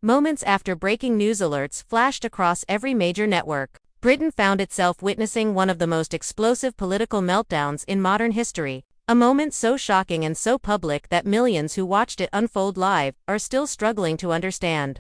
Moments after breaking news alerts flashed across every major network, Britain found itself witnessing one of the most explosive political meltdowns in modern history. A moment so shocking and so public that millions who watched it unfold live are still struggling to understand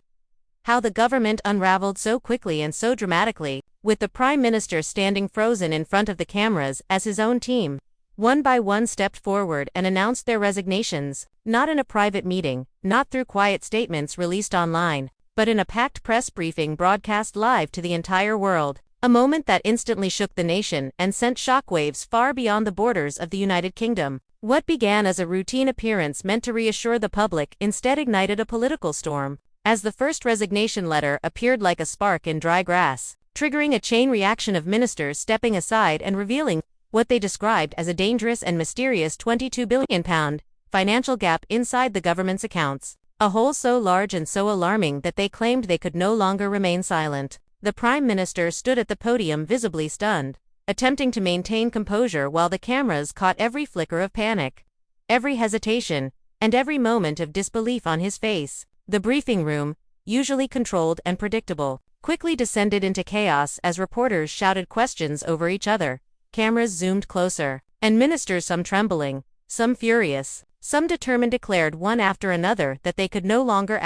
how the government unraveled so quickly and so dramatically, with the Prime Minister standing frozen in front of the cameras as his own team, one by one, stepped forward and announced their resignations, not in a private meeting, not through quiet statements released online, but in a packed press briefing broadcast live to the entire world. A moment that instantly shook the nation and sent shockwaves far beyond the borders of the United Kingdom. What began as a routine appearance meant to reassure the public instead ignited a political storm, as the first resignation letter appeared like a spark in dry grass, triggering a chain reaction of ministers stepping aside and revealing what they described as a dangerous and mysterious £22 billion financial gap inside the government's accounts. A hole so large and so alarming that they claimed they could no longer remain silent. The Prime Minister stood at the podium visibly stunned, attempting to maintain composure while the cameras caught every flicker of panic, every hesitation, and every moment of disbelief on his face. The briefing room, usually controlled and predictable, quickly descended into chaos as reporters shouted questions over each other. Cameras zoomed closer, and ministers, some trembling, some furious, some determined, declared one after another that they could no longer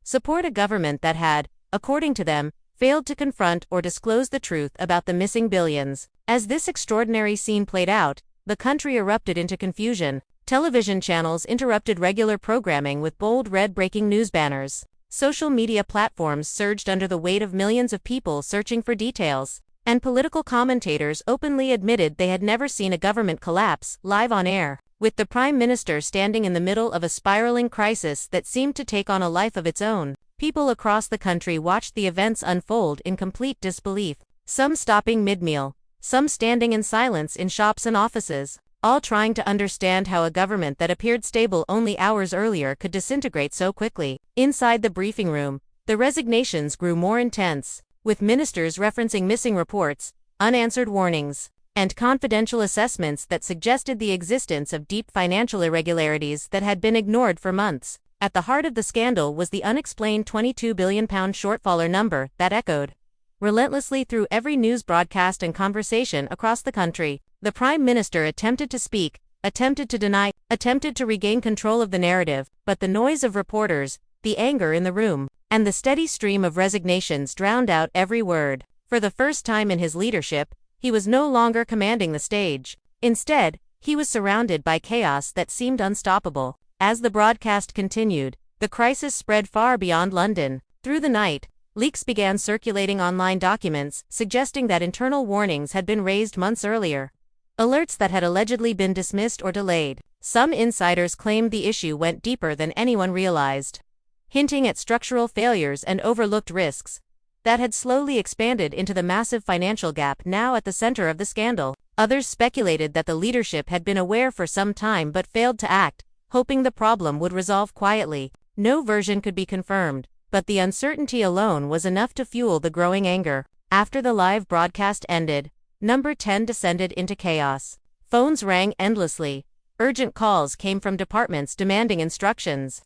support a government that had, according to them, failed to confront or disclose the truth about the missing billions. As this extraordinary scene played out, the country erupted into confusion. Television channels interrupted regular programming with bold red breaking news banners. Social media platforms surged under the weight of millions of people searching for details, and political commentators openly admitted they had never seen a government collapse live on air. With the Prime Minister standing in the middle of a spiraling crisis that seemed to take on a life of its own, people across the country watched the events unfold in complete disbelief, some stopping mid-meal, some standing in silence in shops and offices, all trying to understand how a government that appeared stable only hours earlier could disintegrate so quickly. Inside the briefing room, the resignations grew more intense, with ministers referencing missing reports, unanswered warnings, and confidential assessments that suggested the existence of deep financial irregularities that had been ignored for months. At the heart of the scandal was the unexplained £22 billion shortfall number that echoed relentlessly through every news broadcast and conversation across the country. The Prime Minister attempted to speak, attempted to deny, attempted to regain control of the narrative, but the noise of reporters, the anger in the room, and the steady stream of resignations drowned out every word. For the first time in his leadership, he was no longer commanding the stage. Instead, he was surrounded by chaos that seemed unstoppable. As the broadcast continued, the crisis spread far beyond London. Through the night, leaks began circulating, online documents suggesting that internal warnings had been raised months earlier, alerts that had allegedly been dismissed or delayed. Some insiders claimed the issue went deeper than anyone realized, hinting at structural failures and overlooked risks that had slowly expanded into the massive financial gap now at the center of the scandal. Others speculated that the leadership had been aware for some time but failed to act, hoping the problem would resolve quietly. No version could be confirmed, but the uncertainty alone was enough to fuel the growing anger. After the live broadcast ended, Number 10 descended into chaos. Phones rang endlessly, urgent calls came from departments demanding instructions,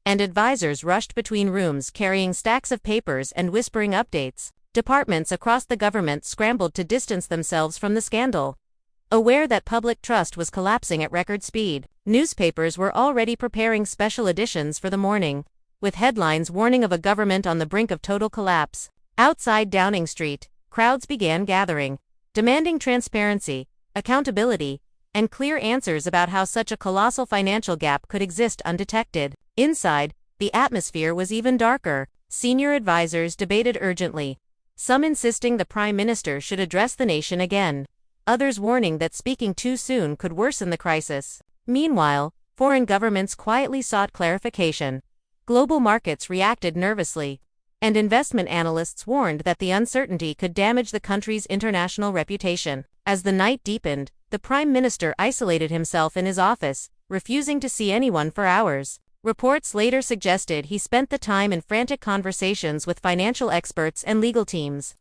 and advisors rushed between rooms carrying stacks of papers and whispering updates. Departments across the government scrambled to distance themselves from the scandal, aware that public trust was collapsing at record speed. Newspapers were already preparing special editions for the morning, with headlines warning of a government on the brink of total collapse. Outside Downing Street, crowds began gathering, demanding transparency, accountability, and clear answers about how such a colossal financial gap could exist undetected. Inside, the atmosphere was even darker. Senior advisors debated urgently, some insisting the Prime Minister should address the nation again, others warning that speaking too soon could worsen the crisis. Meanwhile, foreign governments quietly sought clarification. Global markets reacted nervously, and investment analysts warned that the uncertainty could damage the country's international reputation. As the night deepened, the Prime Minister isolated himself in his office, refusing to see anyone for hours. Reports later suggested he spent the time in frantic conversations with financial experts and legal teams,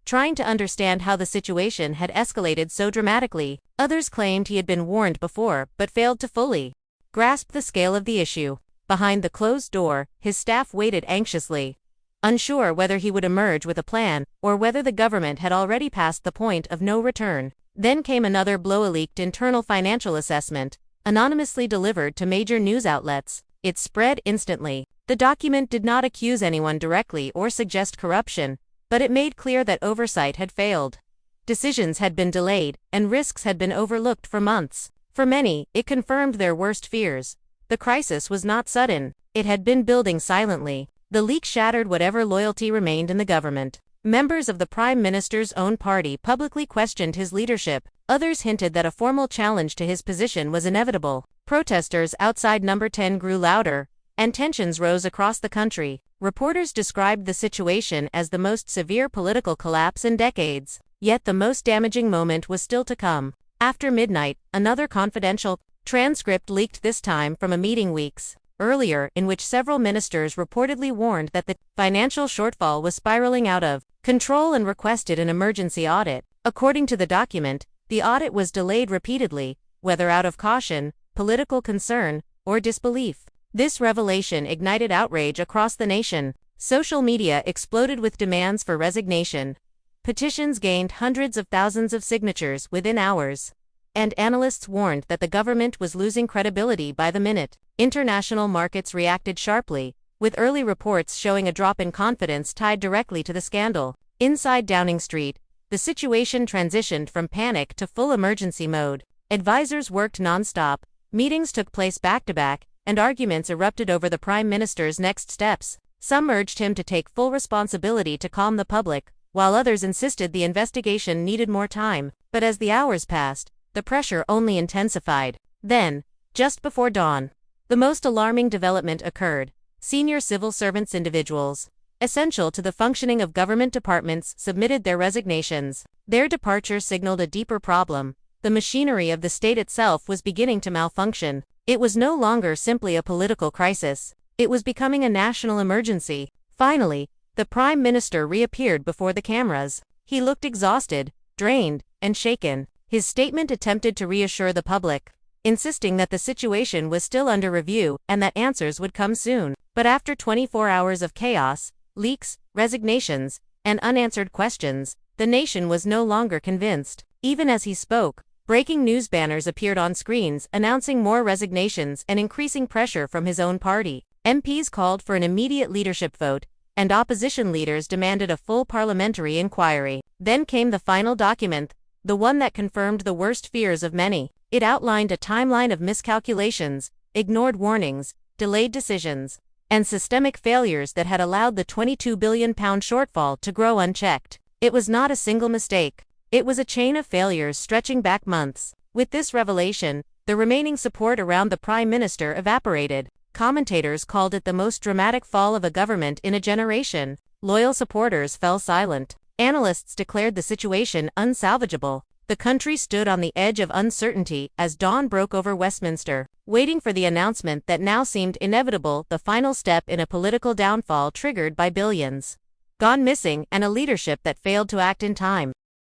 trying to understand how the situation had escalated so dramatically. Others claimed he had been warned before but failed to fully grasp the scale of the issue. Behind the closed door, his staff waited anxiously, unsure whether he would emerge with a plan, or whether the government had already passed the point of no return. Then came another blow: a leaked internal financial assessment, anonymously delivered to major news outlets. It spread instantly. The document did not accuse anyone directly or suggest corruption, but it made clear that oversight had failed. Decisions had been delayed, and risks had been overlooked for months. For many, it confirmed their worst fears. The crisis was not sudden. It had been building silently. The leak shattered whatever loyalty remained in the government. Members of the Prime Minister's own party publicly questioned his leadership. Others hinted that a formal challenge to his position was inevitable. Protesters outside Number 10 grew louder, and tensions rose across the country. Reporters described the situation as the most severe political collapse in decades. Yet the most damaging moment was still to come. After midnight, another confidential transcript leaked, this time from a meeting weeks earlier, in which several ministers reportedly warned that the financial shortfall was spiraling out of control and requested an emergency audit. According to the document, the audit was delayed repeatedly, whether out of caution, political concern, or disbelief. This revelation ignited outrage across the nation. Social media exploded with demands for resignation. Petitions gained hundreds of thousands of signatures within hours. And analysts warned that the government was losing credibility by the minute. International markets reacted sharply, with early reports showing a drop in confidence tied directly to the scandal. Inside Downing Street, the situation transitioned from panic to full emergency mode. Advisors worked non-stop, meetings took place back-to-back, and arguments erupted over the Prime Minister's next steps. Some urged him to take full responsibility to calm the public, while others insisted the investigation needed more time. But as the hours passed, the pressure only intensified. Then, just before dawn, the most alarming development occurred. Senior civil servants, individuals essential to the functioning of government departments, submitted their resignations. Their departure signaled a deeper problem. The machinery of the state itself was beginning to malfunction. It was no longer simply a political crisis. It was becoming a national emergency. Finally, the Prime Minister reappeared before the cameras. He looked exhausted, drained, and shaken. His statement attempted to reassure the public, insisting that the situation was still under review and that answers would come soon. But after 24 hours of chaos, leaks, resignations, and unanswered questions, the nation was no longer convinced. Even as he spoke, breaking news banners appeared on screens announcing more resignations and increasing pressure from his own party. MPs called for an immediate leadership vote, and opposition leaders demanded a full parliamentary inquiry. Then came the final document, the one that confirmed the worst fears of many. It outlined a timeline of miscalculations, ignored warnings, delayed decisions, and systemic failures that had allowed the £22 billion shortfall to grow unchecked. It was not a single mistake. It was a chain of failures stretching back months. With this revelation, the remaining support around the Prime Minister evaporated. Commentators called it the most dramatic fall of a government in a generation. Loyal supporters fell silent. Analysts declared the situation unsalvageable. The country stood on the edge of uncertainty as dawn broke over Westminster, waiting for the announcement that now seemed inevitable, the final step in a political downfall triggered by billions gone missing and a leadership that failed to act in time.